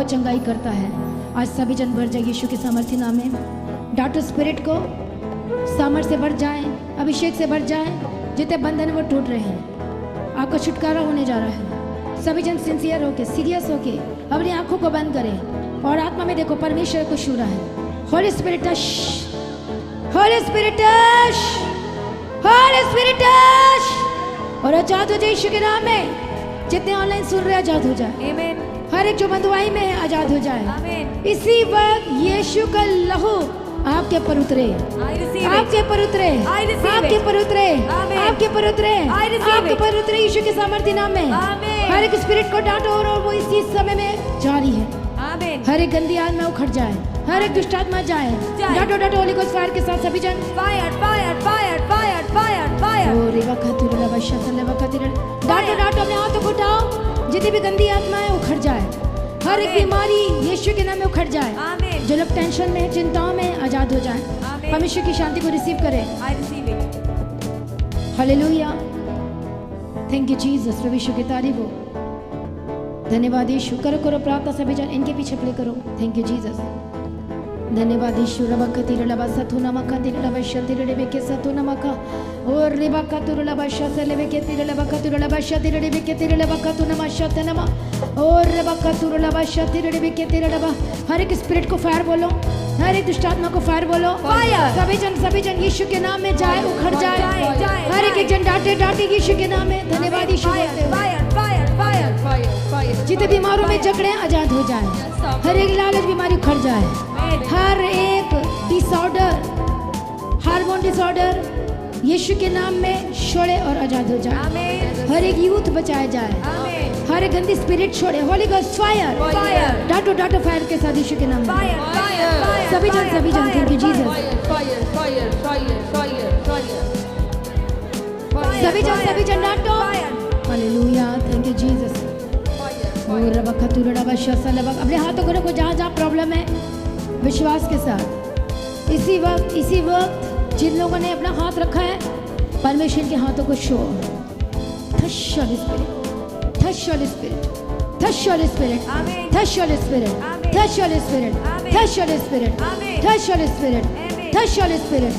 को चंगाई करता है। आज सभी जन भर जाए यीशु के सामर्थ्य नाम में। डाटो स्पिरिट को सामर्थ्य से भर जाए, अभिषेक से भर जाए। जितने बंधन है वो टूट रहे हैं, आपका छुटकारा होने जा रहा है। सभी जन सिंसियर होके, सीरियस होके अपनी आंखों को बंद करें और आत्मा में देखो परमेश्वर को छू रहा है। Holi spirit touch, Holi spirit touch, Holi spirit touch. और आजाद हो जाए यीशु के नाम में। जितने ऑनलाइन सुन रहे हैं आजाद हो जाए। आमीन। हर एक जो बंधुआई में है आजाद हो जाए। आमीन। इसी वक्त यीशु का लहू आपके पर उतरे, आपके पर उतरे, आपके पर उतरे, आपके पर उतरे, आपके पर उतरे यीशु के सामर्थ्य नाम में। हर एक स्पिरिट को डांटो और वो इसी समय में जारी है। हर एक गंदी आत्मा उखड़ जाए, हर एक दुष्ट आत्मा जाए। डांटो डांटो होली गोस्ट फायर के साथ सभी जन। Fire fire fire fire fire fire. ओ रेवा खतुरला बशतले वकतिरल। डांटो डांटो अपने हाथों को उठाओ। जितनी भी गंदी आत्मा है उखड़ जाए। हर एक बीमारी यीशु के नाम में उखड़ जाए। जो लोग टेंशन में, चिंताओं में आजाद हो जाए। परमेश्वर की शांति को रिसीव करें। हालेलुया। Thank you Jesus. प्रभु यीशु की तारीफ हो। धन्यवाद यीशु। करो करो प्रार्थना सभी जन, इनके पीछे प्ले करो। Thank you Jesus. धन्यवाद यीशु। रबकतिरलबा सतुनमका तिरलबा शतिरलबे के सतुनमका और रिबका तुरलबा शतलबे के तिरलबा कतुरलबा शतिरलबे के तिरलबा कतुनमा शतनमा और रिबका तुरलबा शतिरलबे के तिरलबा। हर एक स्पिरिट को फायर बोलो, हर एक दुष्ट आत्मा को फायर बोलो। सभी जन यीशु के नाम में जाए, उखड़ जाए। हर एक जन डांटे डांटे यीशु के नाम में। धन्यवाद यीशु। जितने बीमारों में जकड़े आजाद हो जाए। हर एक लालच बीमारी उखड़ जाए। हर एक डिसऑर्डर, हार्मोन डिसऑर्डर यीशु के नाम में छोड़े और आजाद हो जाए। हर एक यूथ बचाया जाए। हर एक गंदी स्पिरिट छोड़े। Holy ghost fire. डांटो डांटो फायर के साथ यीशु के नाम में। सभी जन थैंक यू जीसस। सभी जन डांटो। हालेलुया। Thank you Jesus. अपने हाथों को रखो जहाँ जहाँ प्रॉब्लम है, विश्वास के साथ। इसी वक्त जिन लोगों ने अपना हाथ रखा है, परमेश्वर के हाथों को show. Touch Holy Spirit, touch Holy Spirit, touch Holy Spirit, touch Holy Spirit, touch Holy Spirit, touch Holy Spirit, touch Holy Spirit, touch Holy Spirit,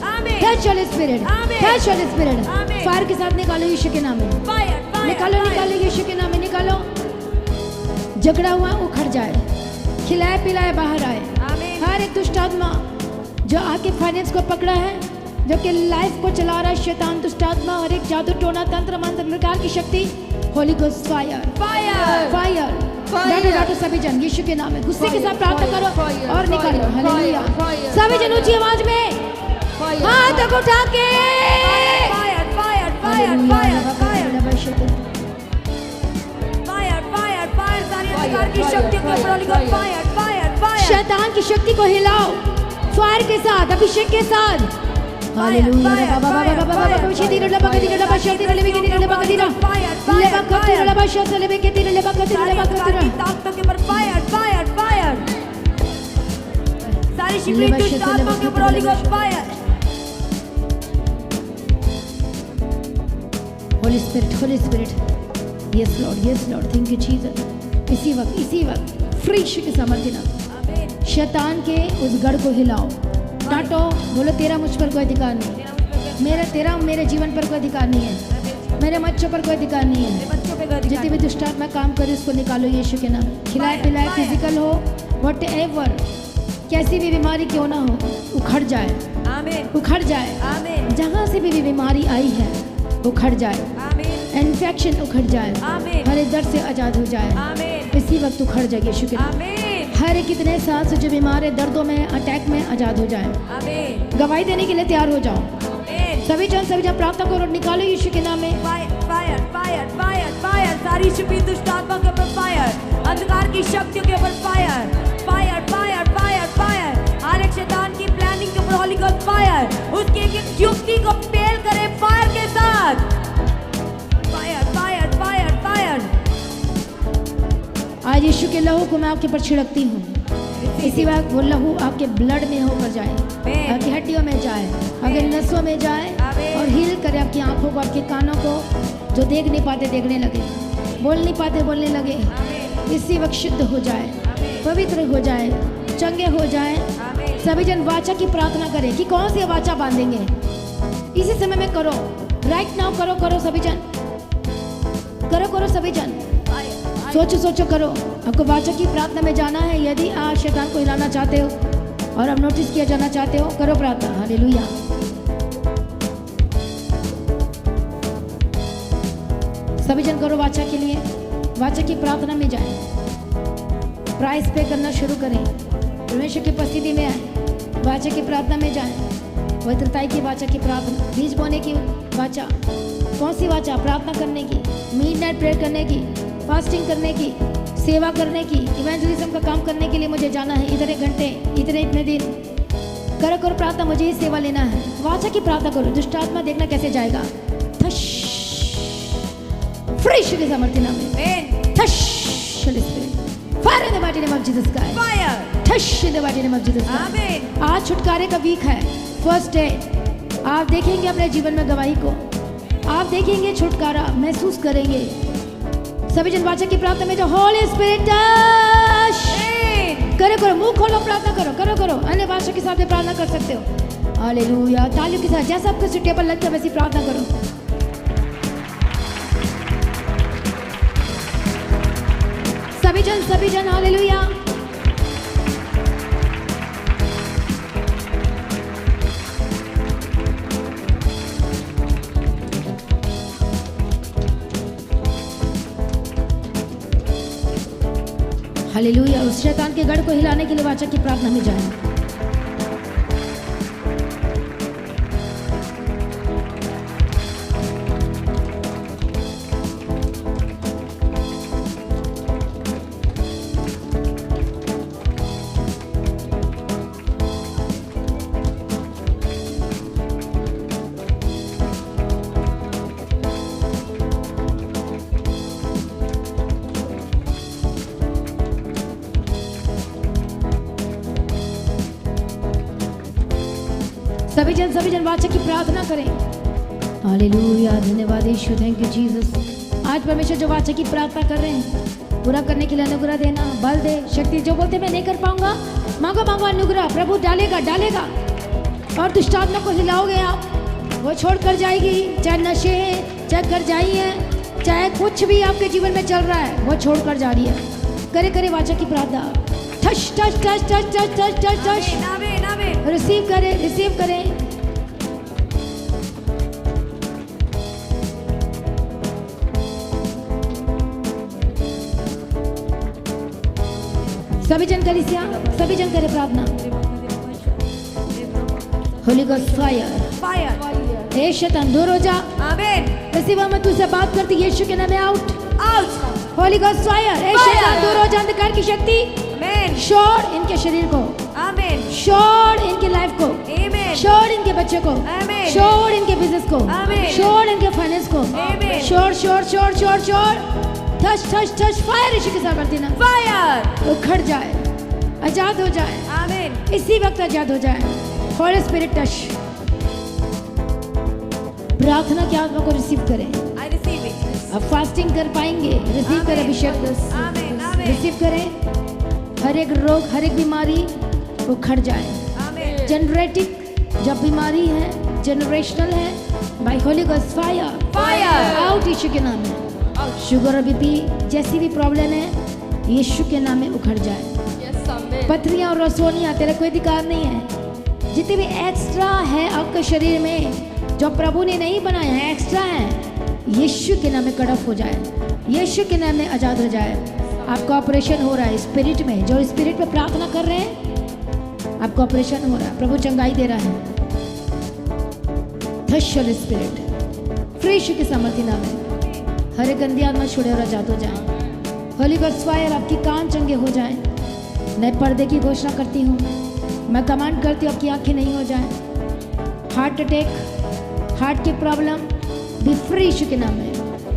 touch Holy Spirit, touch Holy Spirit। Fire के साथ निकालो यीशु के नाम में। निकालो निकालो यीशु के नाम में निकालो। झगड़ा हुआ उखड़ जाए, खिलाए पिलाए बाहर आए। हर एक दुष्ट आत्मा जो आके फाइनेंस को पकड़ा है, जो कि लाइफ को चला रहा है, शैतान दुष्ट आत्मा और एक जादू टोना तंत्र मंत्र प्रकार की शक्ति। Holy ghost fire fire fire. डांटो सभी जन यीशु के नाम में। गुस्से के साथ प्रार्थना करो और निकालो। हालेलुया। सभी जन ऊंची आवाज में हाथ उठा के fire fire fire fire fire की शक्ति को फायर फायर फायर। शैतान की शक्ति को हिलाओ फायर के साथ, अभिषेक के साथ। हालेलुया। बाबा बाबा बाबा बाबा शक्ति लबा के दिन लबा शक्ति लबे के दिन लबा के दिन लबा के लबा शक्ति लबे के दिन लबा के दिन लबा के दिन ताकतों के ऊपर फायर फायर फायर। सारी शिपली दुष्ट आत्माओं के ऊपर Holi ghost fire. Holi spirit. Yes Lord thank you Jesus. इसी वक्त फ्री के सामर्थ्य नाम। शैतान के उस गढ़ को हिलाओ। डांटो, बोलो तेरा मुझ पर कोई अधिकार नहीं। मेरे जीवन पर कोई अधिकार नहीं है। मेरे बच्चों पर कोई अधिकार नहीं है। जितनी भी दुष्ट आत्मा काम करे उसको निकालो यीशु के नाम। खिलाए पिलाए फिजिकल हो, व्हाटएवर, कैसी भी बीमारी क्यों ना हो, उखड़ जाए। उखड़ जाए। जहाँ से भी बीमारी आई है उखड़ जाए। इन्फेक्शन उखड़ जाए। हर एक दर्द से आजाद हो जाए। इसी वक्त उखड़ जाए यीशु के नाम। हर एक इतने सांस जो बीमार है, दर्दों में, अटैक में आजाद हो जाए। गवाही देने के लिए तैयार हो जाओ। सभी जन प्रार्थना करो, निकालो यीशु के नाम में। Fire fire fire fire. सारी छिपी दुष्ट आत्मा के ऊपर फायर। अंधकार की शक्तियों के ऊपर fire fire fire fire fire. हर एक शैतान की प्लानिंग के ऊपर होली गोस्ट फायर। उसकी एक एक युक्ति को फेल करे फायर के साथ। Fire fire fire fire. आज यीशु के लहू को मैं आपके ऊपर छिड़कती हूँ। इसी वक्त वो लहू आपके ब्लड में होकर जाए, आपकी हड्डियों में जाए, आपके नसों में जाए और हील करे आपकी आंखों को, आपके कानों को। जो देख नहीं पाते देखने लगे, बोल नहीं पाते बोलने लगे, इसी वक्त शुद्ध हो जाए। पवित्र हो जाए, चंगे हो जाए। सभी जन वाचा की प्रार्थना करें कि कौन सी वाचा बांधेंगे। इसी समय में करो, राइट नाउ करो, करो सभी जन, करो करो सभी जन, सोचो सोचो करो। आपको वाचा की प्रार्थना में जाना है। यदि आप शैतान को हिलाना चाहते हो और आप नोटिस किया जाना चाहते हो, करो प्रार्थना। हालेलुया। सभी जन करो वाचा के लिए, वाचा की प्रार्थना में जाएं, प्राइस पे करना शुरू करें, परमेश्वर की उपस्थिति में आए, वाचा की प्रार्थना में जाएं। पवित्रताई की वाचा की प्रार्थना, बीज बोने की वाचा। कौन सी वाचा? प्रार्थना करने की, मिडनाइट प्रेयर करने की, फास्टिंग करने की, सेवा करने की, इवेंजलिज्म का काम करने के लिए मुझे जाना है, इतने घंटे, इतने दिन। करो करो प्रार्थना, मुझे ही सेवा लेना है। वाचा की प्रार्थना करो। दुष्ट आत्मा देखना कैसे जाएगा। फ्रेश के सामर्थ्य नाम में, थश fire in the mighty name of Jesus Christ, fire थश in the mighty name of Jesus Christ. आमीन। आज छुटकारे का वीक है, फर्स्ट डे। आप देखेंगे अपने जीवन में गवाही को, आप देखेंगे छुटकारा महसूस करेंगे। सभी जन वाचा की प्रार्थना में जो होली स्पिरिट टच करो करो, मुंह खोलो, प्रार्थना करो, करो करो। अन्य भाषा के साथ भी प्रार्थना कर सकते हो। हालेलुया। तालियों के साथ जैसा आपको सुटेबल लगता है वैसी प्रार्थना करो। सभी जन हालेलुया। हालेलुया। उस शैतान के गढ़ को हिलाने के लिए वाचा की प्रार्थना में जाएं। सभी जन वाचा की प्रार्थना करें। हालेलुया। धन्यवाद यीशु, थैंक यू जीसस। आज परमेश्वर जो वाचा की प्रार्थना कर रहे हैं, पूरा करने के लिए अनुग्रह देना, बल दे, शक्ति। जो बोलते मैं नहीं कर पाऊंगा, मांगो मांगो अनुग्रह, प्रभु डालेगा डालेगा। और दुष्ट आत्मा को हिलाओगे आप, वो छोड़ कर जाएगी। चाहे नशे हैं, चाहे कर्जाई है, चाहे कुछ भी आपके जीवन में चल रहा है, वो छोड़ कर जा रही है। करे करे वाचा की प्रार्थना। Touch touch touch touch touch touch touch touch. Receive करें, रिसीव करें। सभी जन कलीसिया, सभी जन करे प्रार्थना। Holy ghost fire, fire. ए शैतान दूर हो जा। आमीन। रिसीवर मैं तुझसे बात करती, यीशु के नाम में out, out. Holy ghost fire. ए शैतान दूर हो जा, अंधकार की शक्ति। आमीन। छोड़ इनके शरीर को। आमीन। छोड़ इनके लाइफ को। आमीन। छोड़ इनके बच्चे को। आमीन। छोड़ इनके बिजनेस को। आमीन। छोड़ इनके फाइनेंस को। आमीन। छोड़ छोड़ छोड़ छोड़ छोड़। Touch touch touch. Fire Yeshu के साथ बढ़ती ना, फायर। उखड़ जाए, आजाद हो जाए। आमीन। इसी वक्त आजाद हो जाए। Holi spirit touch. प्रार्थना की आत्मा को रिसीव करें। I receive it. अब फास्टिंग कर पाएंगे, रिसीव करें अभिषेक। रिसीव करें। हर एक रोग, हर एक बीमारी उखड़ जाए। जनरेटिक जब बीमारी है, जनरेशनल है, by holy ghost fire, fire out Yeshu के नाम में। शुगर और बीपी जैसी भी प्रॉब्लम है, यीशु के नाम में उखड़ जाए। पथरियां और रसोनियां तेरा कोई अधिकार नहीं है। जितने भी एक्स्ट्रा है आपके शरीर में, जो प्रभु ने नहीं बनाया है, एक्स्ट्रा है, यीशु के नाम में कट ऑफ हो जाए। यीशु के नाम में आजाद हो जाए। आपका ऑपरेशन हो रहा है स्पिरिट में। जो स्पिरिट में प्रार्थना कर रहे हैं, आपका ऑपरेशन हो रहा है। प्रभु चंगाई दे रहा है। थशल स्पिरिट फ्री यीशु के सामर्थ्य नाम में हर एक गंदी आत्मा छुड़े और आजाद हो जाए। होली गोस्ट फायर आपकी कान चंगे हो जाए। नए पर्दे की घोषणा करती हूँ, मैं कमांड करती हूँ आपकी आंखें नहीं हो जाए। हार्ट अटैक, हार्ट की प्रॉब्लम भी फ्री यीशु के नाम में।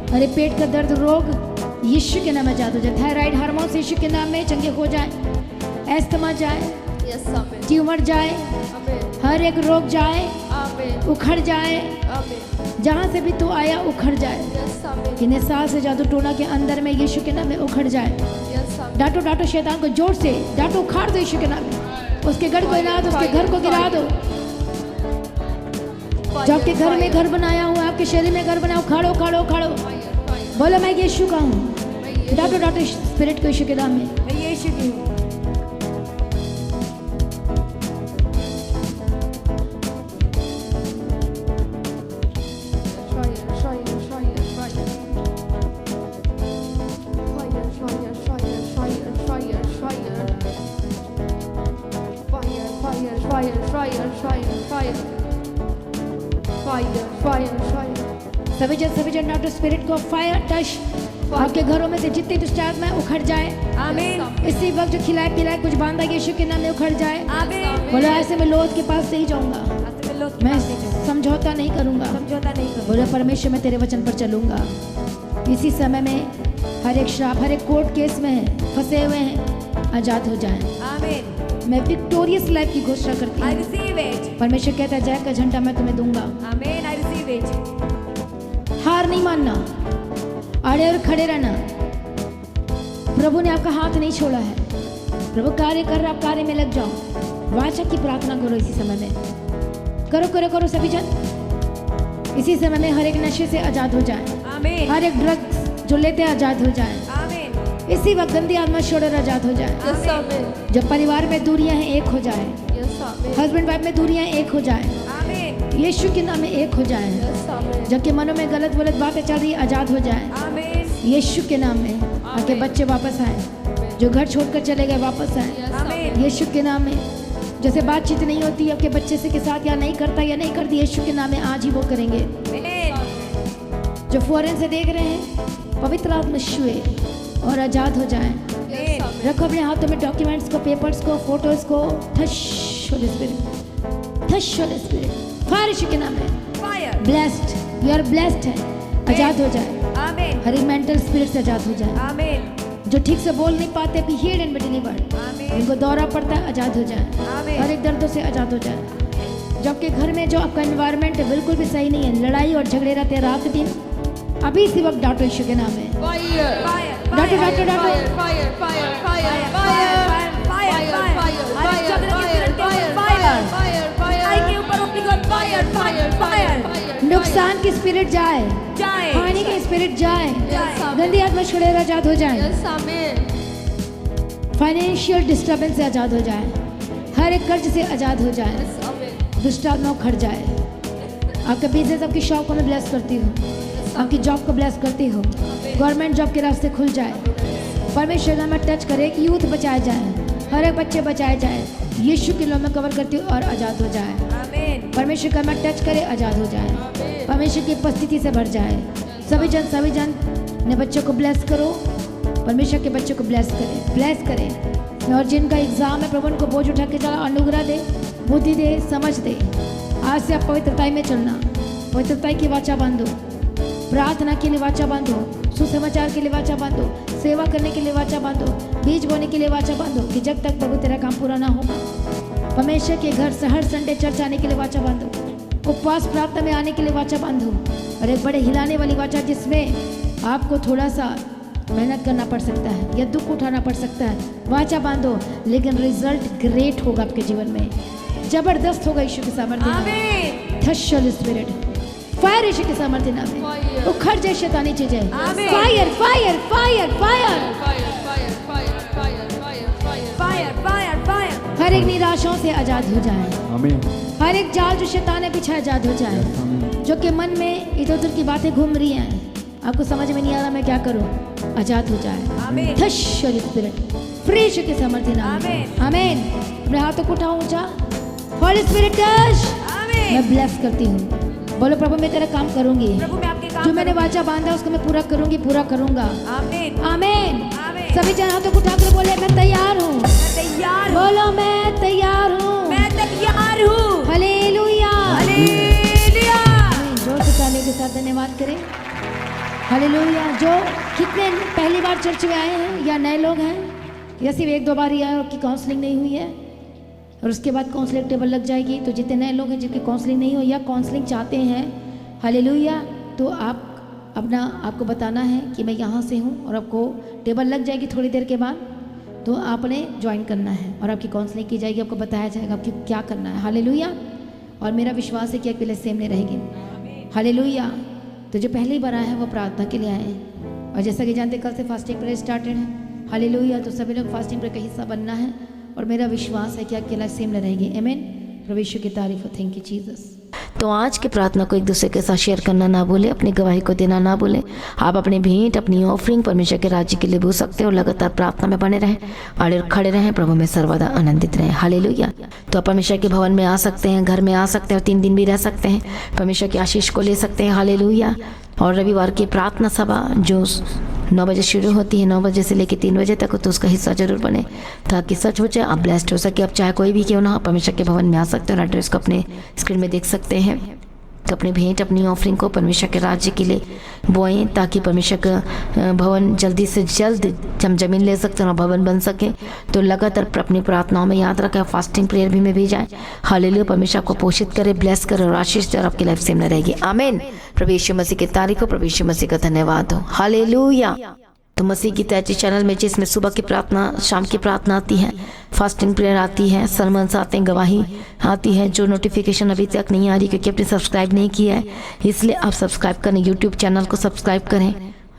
अरे पेट का दर्द, रोग यीशु के नाम में आजाद हो जाए। थायराइड हार्मोन्स यीशु के नाम में चंगे हो जाए। एस्थमा जाए, ट्यूमर जाए, हर एक रोग जाए, उखड़ जाए। जहाँ से भी तू आया उखड़ जाए। इन्हें सांस से जादू टोना के अंदर में यीशु के नाम में उखड़ जाए। डांटो डांटो शैतान को जोर से डांटो, उखाड़ दो यीशु के नाम में। उसके गढ़ को हिला दो, उसके घर को गिरा दो। जो आपके घर में घर बनाया हुआ, आपके शरीर में घर बनाया, उखाड़ो उखाड़ो उखाड़ो। बोलो मैं यीशु का हूँ। डांटो डांटो स्पिरिट को यीशु के नाम में। मैं यीशु की हूँ। सभी जन डांटो स्पिरिट को फायर टच। आपके घरों में से जितने दुष्ट आत्मा है उखड़ जाए। आमीन। इसी वक्त जो खिलाए पिलाए कुछ बांधा यीशु के नाम में उखड़ जाए। आमीन। बोलो ऐसे मैं लोथ के पास नहीं जाऊंगा, मैं समझौता नहीं करूंगा। समझौता नहीं करूंगा। बोलो परमेश्वर मैं तेरे वचन पर चलूंगा। इसी समय में हर एक श्राप, हर एक कोर्ट केस में फंसे हुए हैं, आजाद हो जाएं। आमीन। मैं विक्टोरियस लाइफ की घोषणा करती I हूँ। receive it. परमेश्वर कहता है जय का झंडा मैं तुम्हें दूंगा। Amen. I receive it. हार नहीं मानना, अड़े और खड़े रहना। प्रभु ने आपका हाथ नहीं छोड़ा है। प्रभु कार्य कर रहा, आप कार्य में लग जाओ। वाचा की प्रार्थना करो इसी समय में। करो करो करो सभी जन। इसी समय में हर एक नशे से आजाद हो जाए। Amen. हर एक ड्रग्स जो लेते हैं आजाद हो जाए। Amen. इसी वक्त गंदी आत्मा छोड़कर आजाद हो जाए। Yes, Amen. जब परिवार में दूरियां हैं एक हो जाए। Yes, Amen. हस्बैंड वाइफ में दूरियां एक हो जाए। Amen. यीशु के नाम में एक हो जाए। Yes, Amen. जबकि मनों में गलत वलत बातें चल रही आजाद हो जाए। Amen. यीशु के नाम में आपके बच्चे वापस आए, जो घर छोड़कर चले गए वापस आए। Amen. यीशु के नाम में जैसे बातचीत नहीं होती आपके बच्चे से के साथ, या नहीं करता या नहीं करती, यीशु के नाम में आज ही वो करेंगे। Amen. जो फॉरेन से देख रहे हैं, पवित्र आत्मा छुए और आजाद हो जाएं। Amen. रखो अपने हाथों में डॉक्यूमेंट्स को, पेपर्स को, फोटोज को। ठश होली स्पिरिट, ठश होली स्पिरिट, फायर यीशु के नाम में। Fire. Blessed, you are blessed है। आजाद हो जाए। Amen. हर एक मेंटल स्पिरिट से आजाद हो जाए। Amen. जो ठीक से बोल नहीं पाते, be healed and be delivered. Amen. इनको दौरा पड़ता है, आजाद हो जाए। Amen. हर एक दर्दों से आजाद हो जाए। जो आपके घर में जो आपका एनवायरनमेंट है बिल्कुल भी सही नहीं है, लड़ाई और झगड़े रहते हैं रात दिन, अभी इसी वक्त डांटो यीशु के नाम में। Fire. Fire. डांटो डांटो डांटो। Fire. Fire. Fire. Fire. Fire. Fire. के ऊपर अपनी गन फायर फायर फायर। नुकसान की स्पिरिट जाए, जाए। हानि की स्पिरिट जाए, जाए। गंदी आत्मा छुड़े आजाद हो जाए। Yes, Amen. फाइनेंशियल डिस्टर्बेंस से आजाद हो जाए। हर एक कर्ज से आजाद हो जाए। Yes, Amen. दुष्ट आत्मा उखड़ जाए। आपका बिजनेस, आपकी शॉप को मैं ब्लेस करती हूँ, आपकी जॉब को ब्लेस करती हूँ। गवर्नमेंट जॉब के रास्ते खुल जाए। परमेश्वर नाम में टच करे कि यूथ बचाए जाए, हर एक बच्चे बचाए जाए। यीशु के नाम में कवर करती हूँ और आजाद हो जाए। Amen. परमेश्वर का नाम टच करे, आजाद हो जाए। परमेश्वर की उपस्थिति से भर जाए। सभी जन ने बच्चों को ब्लेस करो। परमेश्वर के बच्चों को ब्लेस करे। और जिनका एग्जाम है प्रभु उनको बोझ उठा के चला, अनुग्रह दे, बुद्धि दे, समझ दे। आज से आप पवित्रता में चलना, पवित्रता की वाचा बांधो, प्रार्थना के लिए वाचा बांधो, सुसमाचार के लिए वाचा बांधो, सेवा करने के लिए वाचा बांधो, बीज बोने के लिए वाचा बांधो कि जब तक प्रभु तेरा काम पूरा ना होगा। परमेश्वर के घर से हर संडे चर्च आने के लिए वाचा बांधो, उपवास प्रार्थना में आने के लिए वाचा बांधो। और एक बड़े हिलाने वाली वाचा जिसमें आपको थोड़ा सा मेहनत करना पड़ सकता है या दुख उठाना पड़ सकता है, वाचा बांधो, लेकिन रिजल्ट ग्रेट होगा आपके जीवन में, जबरदस्त होगा। यीशु के सामर्थ्य में थशल स्पिरिट, फायर यीशु के सामर्थ्य नाम में उखड़ जाए शैतानी चीजें। आमीन। Fire fire fire fire, fire fire fire. हर एक निराशाओं से आजाद हो जाए। आमीन। हर एक जाल जो शैतान ने बिछा आजाद हो जाए। जो कि मन में इधर उधर की बातें घूम रही हैं, आपको समझ में नहीं आ रहा मैं क्या करूं, आजाद हो जाए। आमीन। थशल स्पिरिट, फ्री यीशु के सामर्थ्य नाम में। आमीन। आमीन। अपने हाथों को उठाओ ऊंचा। होली स्पिरिट टच, आमीन। मैं ब्लेस करती हूँ। बोलो प्रभु मैं तेरा काम करूंगी, प्रभु मैं आपके काम जो मैंने वाचा बांधा उसको मैं पूरा करूंगी, पूरा करूंगा। आमीन। आमीन। आमीन। सभी जन हाथों को उठाकर बोले मैं तैयार हूँ। मैं तैयार हूँ। बोलो मैं तैयार हूँ। मैं तैयार हूँ। हालेलुया। हालेलुया। आमीन। जोर से ताली के साथ धन्यवाद करें। हालेलुया। जो कितने पहली बार चर्च में आए हैं या नए लोग हैं या सिर्फ एक दो बार ही आए और की काउंसलिंग नहीं हुई है और उसके बाद काउंसलिंग टेबल लग जाएगी, तो जितने नए लोग हैं जिनकी काउंसलिंग नहीं हो या काउंसलिंग चाहते हैं, हालेलुया, तो आप अपना आपको बताना है कि मैं यहाँ से हूँ, और आपको टेबल लग जाएगी थोड़ी देर के बाद, तो आपने ज्वाइन करना है और आपकी काउंसलिंग की जाएगी, आपको बताया जाएगा आपकी क्या करना है। हालेलुया। और मेरा विश्वास है कि अकेले सेम नहीं रहेगी। हालेलुया। तो जो पहली बार आए हैं वो प्रार्थना के लिए आए हैं, और जैसा कि जानते कल से फास्टिंग प्रेयर स्टार्टेड है। हालेलुया। तो सभी लोग फास्टिंग प्रेयर का हिस्सा बनना है, और मेरा विश्वास है कि अकेला सेम नहीं रहेगी। आमीन। प्रभु यीशु की तारीफ हो। Thank you Jesus. तो आज की प्रार्थना को एक दूसरे के साथ शेयर करना ना भूलें, अपनी गवाही को देना ना भूलें। आप अपनी भेंट, अपनी ऑफरिंग परमेश्वर के राज्य के लिए भेज सकते हो। लगातार प्रार्थना में बने रहें और खड़े रहें, प्रभु में सर्वदा आनंदित रहें। हालेलुया। तो आप परमेश्वर के भवन में आ सकते हैं, घर में आ सकते हैं, 3 दिन भी रह सकते हैं, परमेश्वर की आशीष को ले सकते हैं। हालेलुया। और रविवार की प्रार्थना सभा जो 9 बजे शुरू होती है, 9 बजे से लेकर 3 बजे तक, तो उसका हिस्सा जरूर बने, ताकि सच हो जाए, आप ब्लेस्ड हो सके। आप चाहे कोई भी क्यों ना हो, परमेश्वर के भवन में आ सकते हो। एड्रेस को अपने स्क्रीन में देख सकते हैं। तो अपनी भेंट, अपनी ऑफरिंग को परमेश्वर के राज्य के लिए बोएं, ताकि परमेश्वर का भवन जल्दी से जल्द हम जमीन ले सकते हैं और भवन बन सके। तो लगातार अपनी प्रार्थनाओं में याद रखें, फास्टिंग प्रेयर भी में भी जाएं। हालेलुया। परमेश्वर आपको पोषित करे, ब्लेस करे और आशीष दे, और आपकी लाइफ सेम न रहेगी। आमीन। प्रभु यीशु मसीह की तारीफ हो, प्रभु यीशु मसीह का धन्यवाद हो। हालेलुया। तो मसीह की तैयारी चैनल में जिसमें सुबह की प्रार्थना, शाम की प्रार्थना आती है, फास्टिंग प्रेयर आती है, सरमन्स आते हैं, गवाही आती है। जो नोटिफिकेशन अभी तक नहीं आ रही क्योंकि आपने सब्सक्राइब नहीं किया है, इसलिए आप सब्सक्राइब करें, यूट्यूब चैनल को सब्सक्राइब करें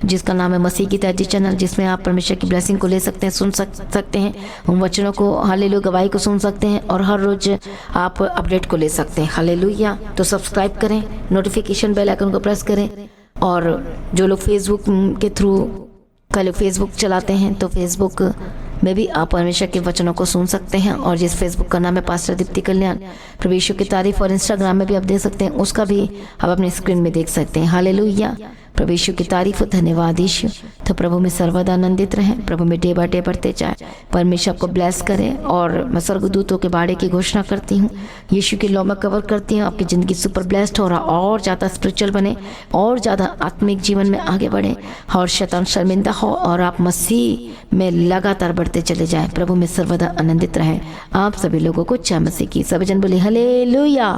जिसका नाम है मसीह की तैयारी चैनल, जिसमें आप परमेश्वर की ब्लेसिंग को ले सकते हैं, सुन सकते हैं, उन वचनों को, हालेलुया, गवाही को सुन सकते हैं, और हर रोज आप अपडेट को ले सकते हैं। हालेलुया। तो सब्सक्राइब करें, नोटिफिकेशन बेल आइकन को प्रेस करें। और जो लोग फेसबुक के थ्रू लोग फेसबुक चलाते हैं, तो फेसबुक में भी आप परमेश्वर के वचनों को सुन सकते हैं, और जिस फेसबुक का नाम है पास्टर दीप्ति कल्याण, प्रभु यीशु की तारीफ, और इंस्टाग्राम में भी आप देख सकते हैं, उसका भी आप अपनी स्क्रीन में देख सकते हैं। हालेलुया। प्रभु यीशु की तारीफ, धन्यवाद यीशु। तो प्रभु में सर्वदा आनंदित रहें, प्रभु में डे बाय डे बढ़ते जाए, परमेश्वर को ब्लेस करें। और मैं स्वर्गदूतों के बाड़े की घोषणा करती हूँ, यीशु की लौ में कवर करती हूँ, आपकी ज़िंदगी सुपर ब्लेस्ड हो रहा, और ज़्यादा स्पिरिचुअल बने, और ज़्यादा आत्मिक जीवन में आगे बढ़े, और शैतान शर्मिंदा हो, और आप मसीह में लगातार बढ़ते चले जाएं। प्रभु में सर्वदा आनंदित रहें। आप सभी लोगों को जय मसीह की। सभी जन बोले हालेलुया।